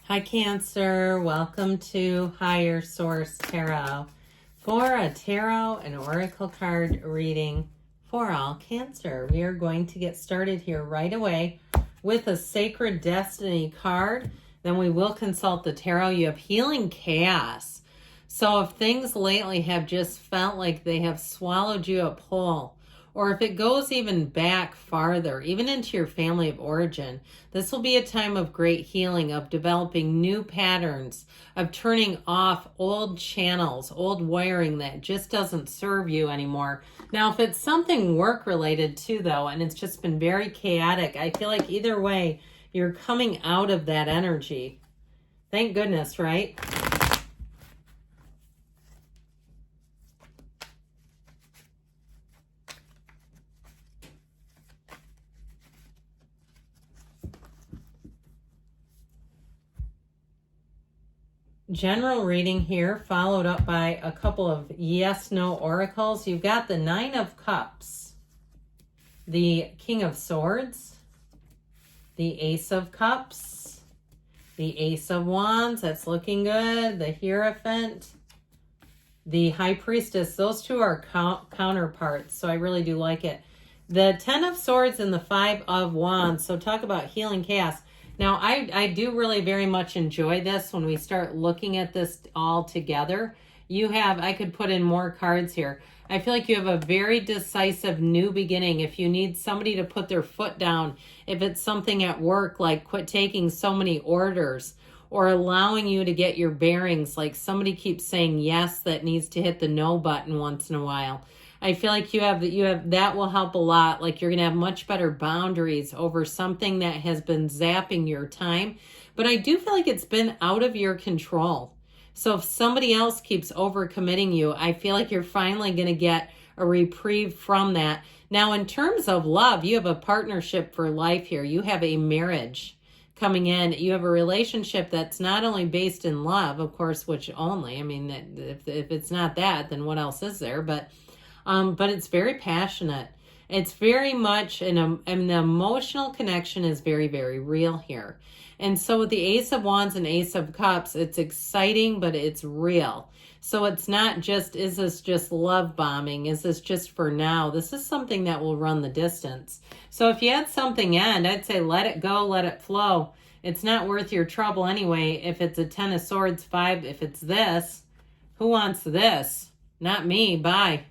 Hi Cancer, welcome to Higher Source Tarot for a tarot and oracle card reading for all Cancer. We are going to get started here right away with a Sacred Destiny card. Then we will consult the tarot. You have Healing Chaos. So if things lately have just felt like they have swallowed you up whole, or if it goes even back farther, even into your family of origin, this will be a time of great healing, of developing new patterns, of turning off old channels, old wiring that just doesn't serve you anymore. Now, if it's something work-related too, though, and it's just been very chaotic, I feel like either way, you're coming out of that energy. Thank goodness, right? General reading here, followed up by a couple of yes/no oracles. You've got the Nine of Cups, the King of Swords, the Ace of Cups, the Ace of Wands, that's looking good, the Hierophant, the High Priestess. Those two are counterparts, so I really do like it. The Ten of Swords and the Five of Wands, so talk about healing chaos. Now, I do really very much enjoy this when we start looking at this all together. I could put in more cards here. I feel like you have a very decisive new beginning. If you need somebody to put their foot down, if it's something at work, like quit taking so many orders, or allowing you to get your bearings, like somebody keeps saying yes that needs to hit the no button once in a while. I feel like you have that will help a lot. Like you're going to have much better boundaries over something that has been zapping your time. But I do feel like it's been out of your control. So if somebody else keeps overcommitting you, I feel like you're finally going to get a reprieve from that. Now, in terms of love, you have a partnership for life here. You have a marriage coming in. You have a relationship that's not only based in love, of course, which only, I mean, if it's not that, then what else is there? But it's very passionate. It's very much, and the emotional connection is very, very real here. And so with the Ace of Wands and Ace of Cups, it's exciting, but it's real. So it's not just, is this just love bombing? Is this just for now? This is something that will run the distance. So if you had something end, I'd say let it go, let it flow. It's not worth your trouble anyway. If it's a Ten of Swords, 5, if it's this, who wants this? Not me, bye.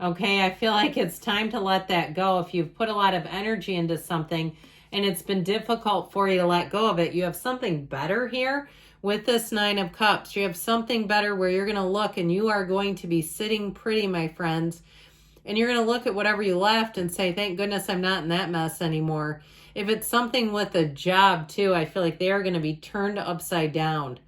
Okay, I feel like it's time to let that go. If you've put a lot of energy into something and it's been difficult for you to let go of it, you have something better here with this Nine of Cups. You have something better where you're going to look and you are going to be sitting pretty, my friends. And you're going to look at whatever you left and say, thank goodness I'm not in that mess anymore. If it's something with a job too, I feel like they are going to be turned upside down.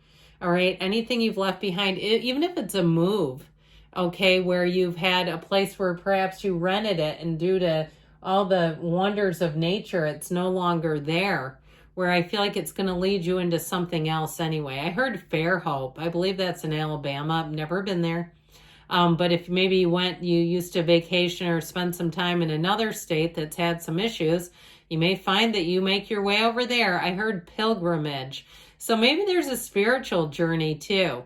All right, anything you've left behind, even if it's a move, okay, where you've had a place where perhaps you rented it and due to all the wonders of nature, it's no longer there, where I feel like it's going to lead you into something else anyway. I heard Fairhope. I believe that's in Alabama. I've never been there. But if maybe you used to vacation or spend some time in another state that's had some issues, you may find that you make your way over there. I heard pilgrimage. So maybe there's a spiritual journey too.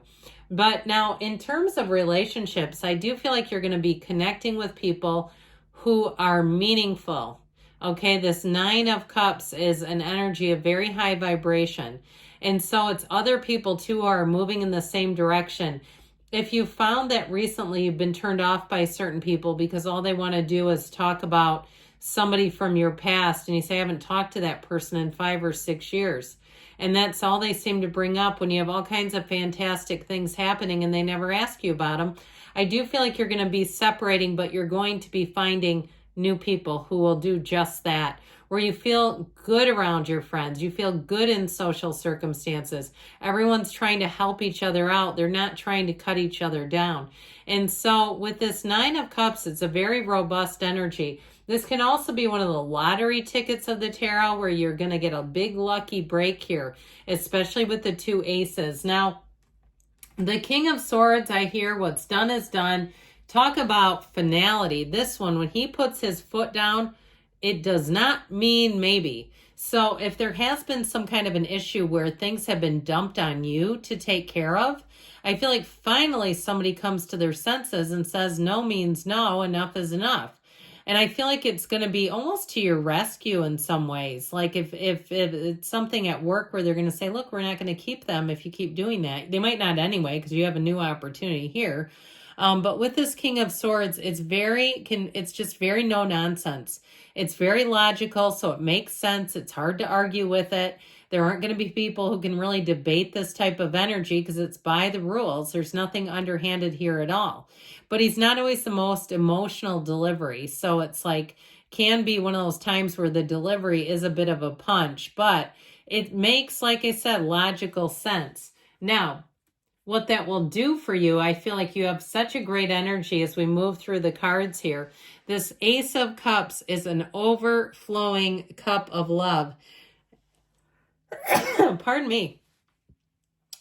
But now in terms of relationships, I do feel like you're going to be connecting with people who are meaningful. Okay, this Nine of Cups is an energy of very high vibration. And so it's other people too who are moving in the same direction. If you found that recently you've been turned off by certain people because all they want to do is talk about somebody from your past, and you say, I haven't talked to that person in 5 or 6 years. And that's all they seem to bring up when you have all kinds of fantastic things happening and they never ask you about them. I do feel like you're going to be separating, but you're going to be finding new people who will do just that, where you feel good around your friends. You feel good in social circumstances. Everyone's trying to help each other out. They're not trying to cut each other down. And so with this Nine of Cups, it's a very robust energy. This can also be one of the lottery tickets of the tarot where you're going to get a big lucky break here, especially with the two aces. Now, the King of Swords, I hear what's done is done. Talk about finality. This one, when he puts his foot down, it does not mean maybe. So if there has been some kind of an issue where things have been dumped on you to take care of, I feel like finally somebody comes to their senses and says no means no, enough is enough. And I feel like it's going to be almost to your rescue in some ways. Like if it's something at work where they're going to say, look, we're not going to keep them if you keep doing that. They might not anyway, because you have a new opportunity here. But with this King of Swords, it's just very no nonsense. It's very logical, so it makes sense. It's hard to argue with it. There aren't going to be people who can really debate this type of energy because it's by the rules. There's nothing underhanded here at all. But he's not always the most emotional delivery. So it's like, can be one of those times where the delivery is a bit of a punch, but it makes, like I said, logical sense. Now, what that will do for you, I feel like you have such a great energy as we move through the cards here. This Ace of Cups is an overflowing cup of love. Pardon me.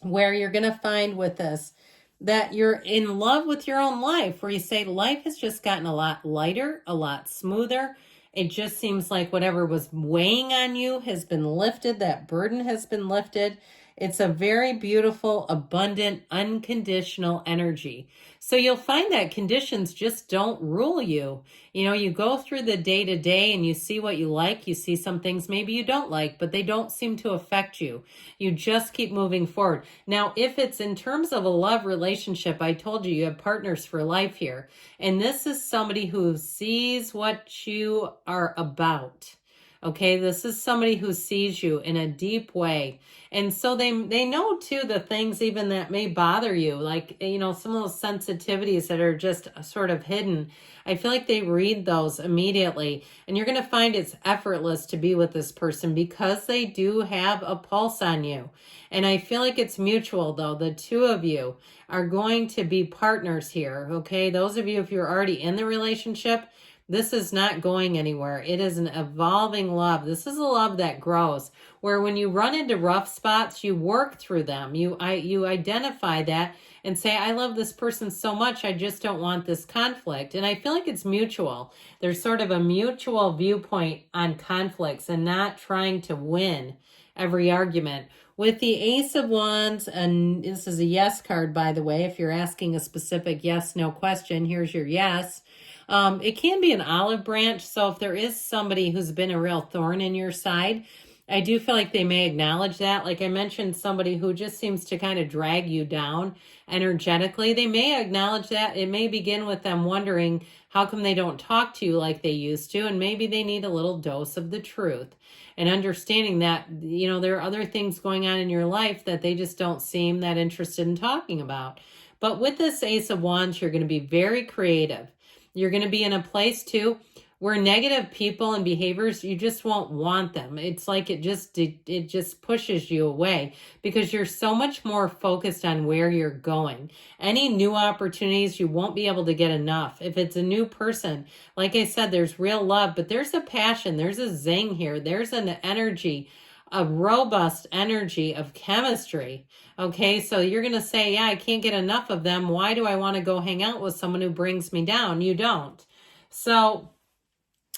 Where you're going to find with this that you're in love with your own life, where you say life has just gotten a lot lighter, a lot smoother. It just seems like whatever was weighing on you has been lifted. That burden has been lifted. It's a very beautiful, abundant, unconditional energy. So you'll find that conditions just don't rule you. You know, you go through the day to day and you see what you like. You see some things maybe you don't like, but they don't seem to affect you. You just keep moving forward. Now, if it's in terms of a love relationship, I told you have partners for life here. And this is somebody who sees what you are about. Okay, this is somebody who sees you in a deep way. And so they know too the things even that may bother you, like, you know, some of those sensitivities that are just sort of hidden. I feel like they read those immediately. And you're going to find it's effortless to be with this person because they do have a pulse on you. And I feel like it's mutual though. The two of you are going to be partners here. Okay, those of you, if you're already in the relationship, this is not going anywhere. It is an evolving love. This is a love that grows, where when you run into rough spots, you work through them. You identify that and say, I love this person so much, I just don't want this conflict. And I feel like it's mutual. There's sort of a mutual viewpoint on conflicts and not trying to win every argument. With the Ace of Wands, and this is a yes card, by the way, if you're asking a specific yes, no question, here's your yes. It can be an olive branch. So if there is somebody who's been a real thorn in your side, I do feel like they may acknowledge that. Like I mentioned, somebody who just seems to kind of drag you down energetically, they may acknowledge that. It may begin with them wondering how come they don't talk to you like they used to. And maybe they need a little dose of the truth and understanding that, you know, there are other things going on in your life that they just don't seem that interested in talking about. But with this Ace of Wands, you're going to be very creative. You're going to be in a place too where negative people and behaviors, you just won't want them. It's like it just pushes you away because you're so much more focused on where you're going. Any new opportunities, you won't be able to get enough. If it's a new person, like I said, there's real love, but there's a passion, there's a zing here, there's an energy, a robust energy of chemistry. Okay, so you're going to say, yeah, I can't get enough of them. Why do I want to go hang out with someone who brings me down? You don't. So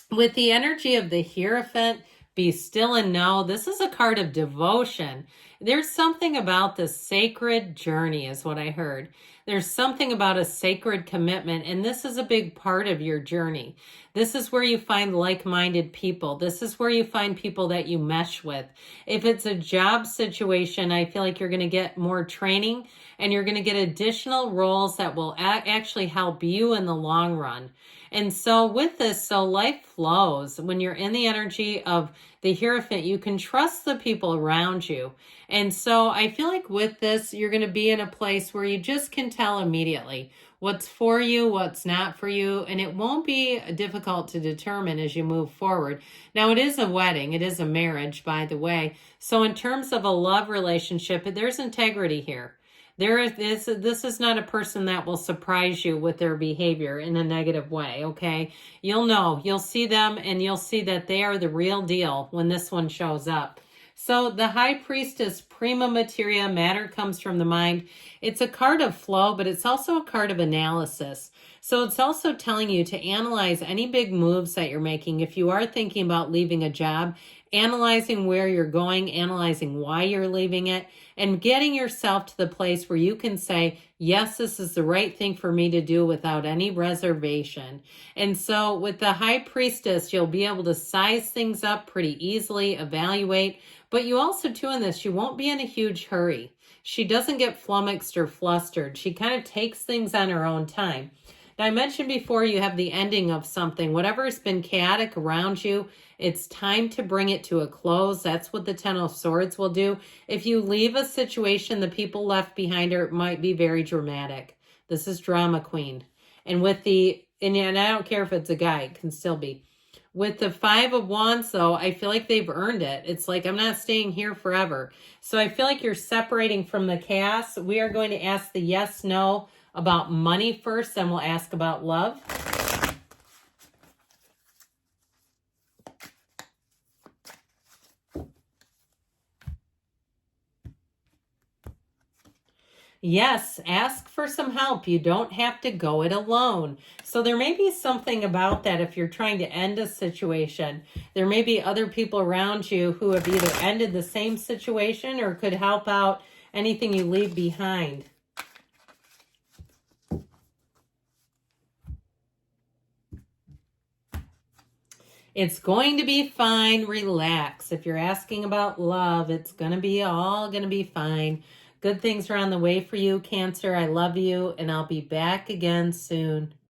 with the energy of the Hierophant, be still and know, this is a card of devotion. There's something about the sacred journey is what I heard. There's something about a sacred commitment, and this is a big part of your journey. This is where you find like-minded people. This is where you find people that you mesh with. If it's a job situation, I feel like you're going to get more training and you're going to get additional roles that will actually help you in the long run. And so with this, so life flows. When you're in the energy of the Hierophant, you can trust the people around you. And so I feel like with this, you're going to be in a place where you just can tell immediately what's for you, what's not for you, and it won't be difficult to determine as you move forward. Now, it is a wedding. It is a marriage, by the way. So in terms of a love relationship, there's integrity here. This is not a person that will surprise you with their behavior in a negative way, okay? You'll know. You'll see them, and you'll see that they are the real deal when this one shows up. So the High Priestess, prima materia, matter comes from the mind. It's a card of flow, but it's also a card of analysis. So it's also telling you to analyze any big moves that you're making. If you are thinking about leaving a job, analyzing where you're going, analyzing why you're leaving it, and getting yourself to the place where you can say, yes, this is the right thing for me to do without any reservation. And so with the High Priestess, you'll be able to size things up pretty easily, evaluate, but you also too in this, you won't be in a huge hurry. She doesn't get flummoxed or flustered. She kind of takes things on her own time. Now, I mentioned before you have the ending of something. Whatever has been chaotic around you, it's time to bring it to a close. That's what the Ten of Swords will do. If you leave a situation, the people left behind her, it might be very dramatic. This is Drama Queen. And with and I don't care if it's a guy, it can still be. With the Five of Wands, though, I feel like they've earned it. It's like, I'm not staying here forever. So I feel like you're separating from the chaos. We are going to ask the yes, no about money first, then we'll ask about love. Yes, ask for some help. You don't have to go it alone. So there may be something about that if you're trying to end a situation. There may be other people around you who have either ended the same situation or could help out anything you leave behind. It's going to be fine. Relax. If you're asking about love, it's going to be all going to be fine. Good things are on the way for you, Cancer. I love you, and I'll be back again soon.